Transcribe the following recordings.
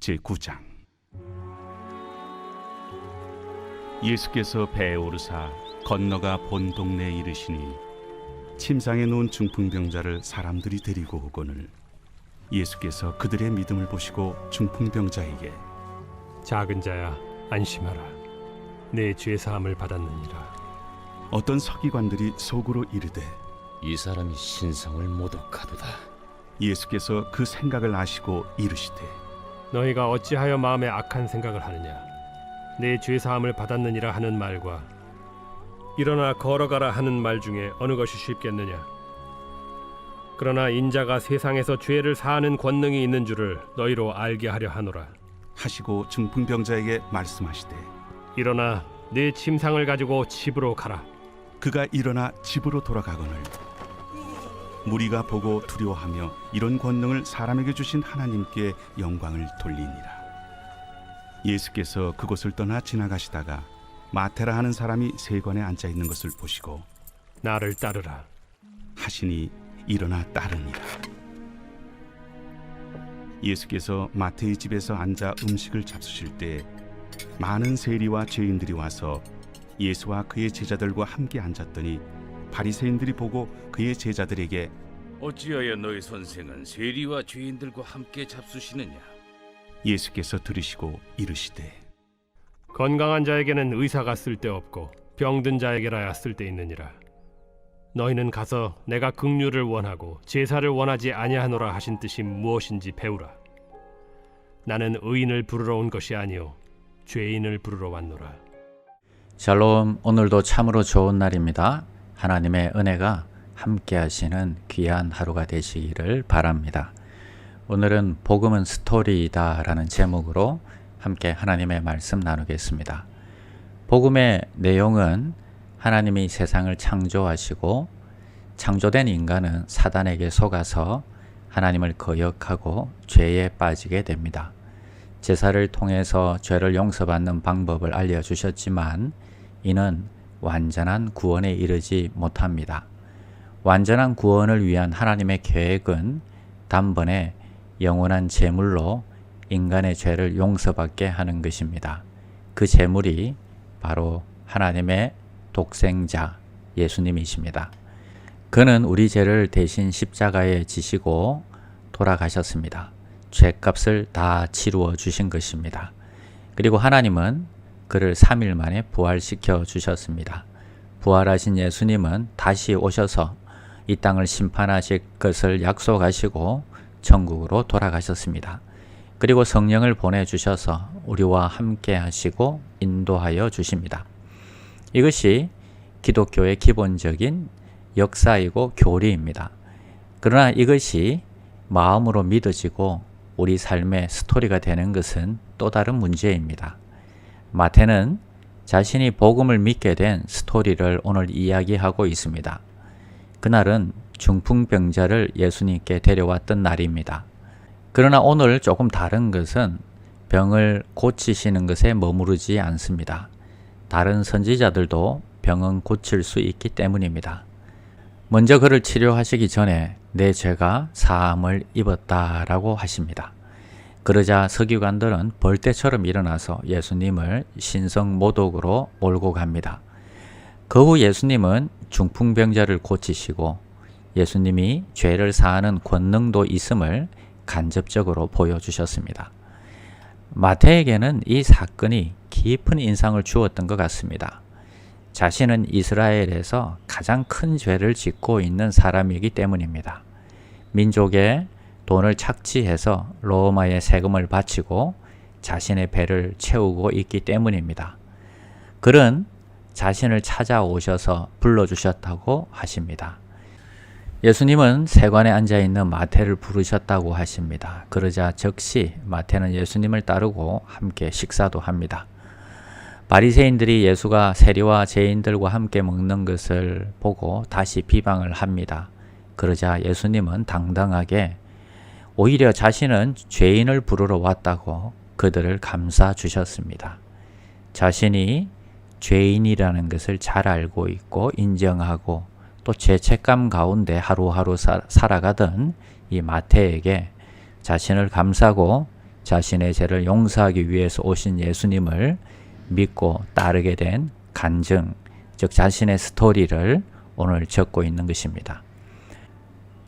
제9장. 예수께서 배에 오르사 건너가 본 동네에 이르시니 침상에 누운 중풍병자를 사람들이 데리고 오거늘 예수께서 그들의 믿음을 보시고 중풍병자에게 작은 자야, 안심하라. 내 죄사함을 받았느니라. 어떤 서기관들이 속으로 이르되 이 사람이 신성을 모독하도다. 예수께서 그 생각을 아시고 이르시되 너희가 어찌하여 마음에 악한 생각을 하느냐. 내 죄사함을 받았느니라 하는 말과 일어나 걸어가라 하는 말 중에 어느 것이 쉽겠느냐. 그러나 인자가 세상에서 죄를 사하는 권능이 있는 줄을 너희로 알게 하려 하노라. 하시고 중풍병자에게 말씀하시되 일어나 내 침상을 가지고 집으로 가라. 그가 일어나 집으로 돌아가거늘 무리가 보고 두려워하며 이런 권능을 사람에게 주신 하나님께 영광을 돌리니라. 예수께서 그곳을 떠나 지나가시다가 마테라 하는 사람이 세관에 앉아 있는 것을 보시고 나를 따르라 하시니 일어나 따르니라. 예수께서 마태의 집에서 앉아 음식을 잡수실 때 많은 세리와 죄인들이 와서 예수와 그의 제자들과 함께 앉았더니 바리새인들이 보고 그의 제자들에게 어찌하여 너희 선생은 세리와 죄인들과 함께 잡수시느냐? 예수께서 들으시고 이르시되 건강한 자에게는 의사가 쓸데없고 병든 자에게라야 쓸데있느니라. 너희는 가서 내가 긍휼을 원하고 제사를 원하지 아니하노라 하신 뜻이 무엇인지 배우라. 나는 의인을 부르러 온 것이 아니요 죄인을 부르러 왔노라. 샬롬. 오늘도 참으로 좋은 날입니다. 하나님의 은혜가 함께 하시는 귀한 하루가 되시기를 바랍니다. 오늘은 복음은 스토리이다 라는 제목으로 함께 하나님의 말씀 나누겠습니다. 복음의 내용은 하나님이 세상을 창조하시고 창조된 인간은 사단에게 속아서 하나님을 거역하고 죄에 빠지게 됩니다. 제사를 통해서 죄를 용서받는 방법을 알려주셨지만 이는 완전한 구원에 이르지 못합니다. 완전한 구원을 위한 하나님의 계획은 단번에 영원한 제물로 인간의 죄를 용서받게 하는 것입니다. 그 제물이 바로 하나님의 독생자 예수님이십니다. 그는 우리 죄를 대신 십자가에 지시고 돌아가셨습니다. 죄값을 다 치루어 주신 것입니다. 그리고 하나님은 그를 3일 만에 부활시켜 주셨습니다. 부활하신 예수님은 다시 오셔서 이 땅을 심판하실 것을 약속하시고 천국으로 돌아가셨습니다. 그리고 성령을 보내주셔서 우리와 함께 하시고 인도하여 주십니다. 이것이 기독교의 기본적인 역사이고 교리입니다. 그러나 이것이 마음으로 믿어지고 우리 삶의 스토리가 되는 것은 또 다른 문제입니다. 마태는 자신이 복음을 믿게 된 스토리를 오늘 이야기하고 있습니다. 그날은 중풍병자를 예수님께 데려왔던 날입니다. 그러나 오늘 조금 다른 것은 병을 고치시는 것에 머무르지 않습니다. 다른 선지자들도 병은 고칠 수 있기 때문입니다. 먼저 그를 치료하시기 전에 내 죄가 사함을 입었다라고 하십니다. 그러자 서기관들은 벌떼처럼 일어나서 예수님을 신성모독으로 몰고 갑니다. 그 후 예수님은 중풍병자를 고치시고 예수님이 죄를 사하는 권능도 있음을 간접적으로 보여주셨습니다. 마태에게는 이 사건이 깊은 인상을 주었던 것 같습니다. 자신은 이스라엘에서 가장 큰 죄를 짓고 있는 사람이기 때문입니다. 민족의 돈을 착취해서 로마에 세금을 바치고 자신의 배를 채우고 있기 때문입니다. 그는 자신을 찾아오셔서 불러주셨다고 하십니다. 예수님은 세관에 앉아있는 마태를 부르셨다고 하십니다. 그러자 즉시 마태는 예수님을 따르고 함께 식사도 합니다. 바리새인들이 예수가 세리와 죄인들과 함께 먹는 것을 보고 다시 비방을 합니다. 그러자 예수님은 당당하게 오히려 자신은 죄인을 부르러 왔다고 그들을 감싸 주셨습니다. 자신이 죄인이라는 것을 잘 알고 있고 인정하고 또 죄책감 가운데 하루하루 살아가던 이 마태에게 자신을 감싸고 자신의 죄를 용서하기 위해서 오신 예수님을 믿고 따르게 된 간증, 즉 자신의 스토리를 오늘 적고 있는 것입니다.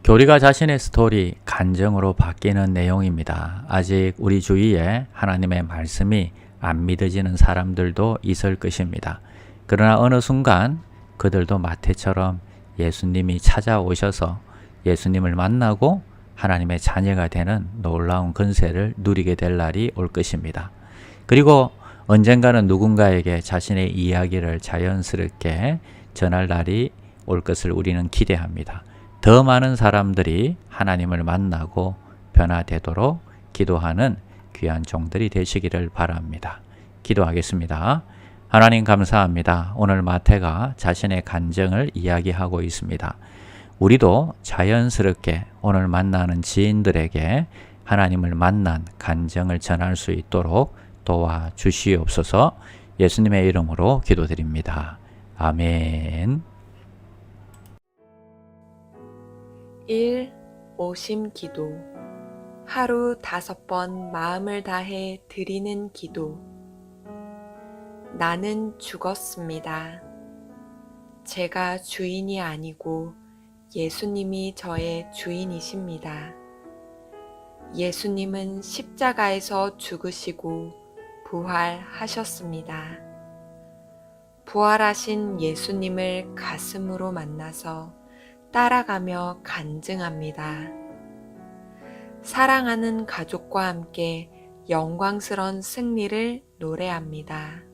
교리가 자신의 스토리, 간증으로 바뀌는 내용입니다. 아직 우리 주위에 하나님의 말씀이 안 믿어지는 사람들도 있을 것입니다. 그러나 어느 순간 그들도 마태처럼 예수님이 찾아오셔서 예수님을 만나고 하나님의 자녀가 되는 놀라운 권세를 누리게 될 날이 올 것입니다. 그리고 언젠가는 누군가에게 자신의 이야기를 자연스럽게 전할 날이 올 것을 우리는 기대합니다. 더 많은 사람들이 하나님을 만나고 변화되도록 기도하는 귀한 종들이 되시기를 바랍니다. 기도하겠습니다. 하나님 감사합니다. 오늘 마태가 자신의 간증을 이야기하고 있습니다. 우리도 자연스럽게 오늘 만나는 지인들에게 하나님을 만난 간증을 전할 수 있도록 도와주시옵소서. 예수님의 이름으로 기도드립니다. 아멘. 1. 오심 기도. 하루 5번 마음을 다해 드리는 기도. 나는 죽었습니다. 제가 주인이 아니고 예수님이 저의 주인이십니다. 예수님은 십자가에서 죽으시고 부활하셨습니다. 부활하신 예수님을 가슴으로 만나서 따라가며 간증합니다. 사랑하는 가족과 함께 영광스러운 승리를 노래합니다.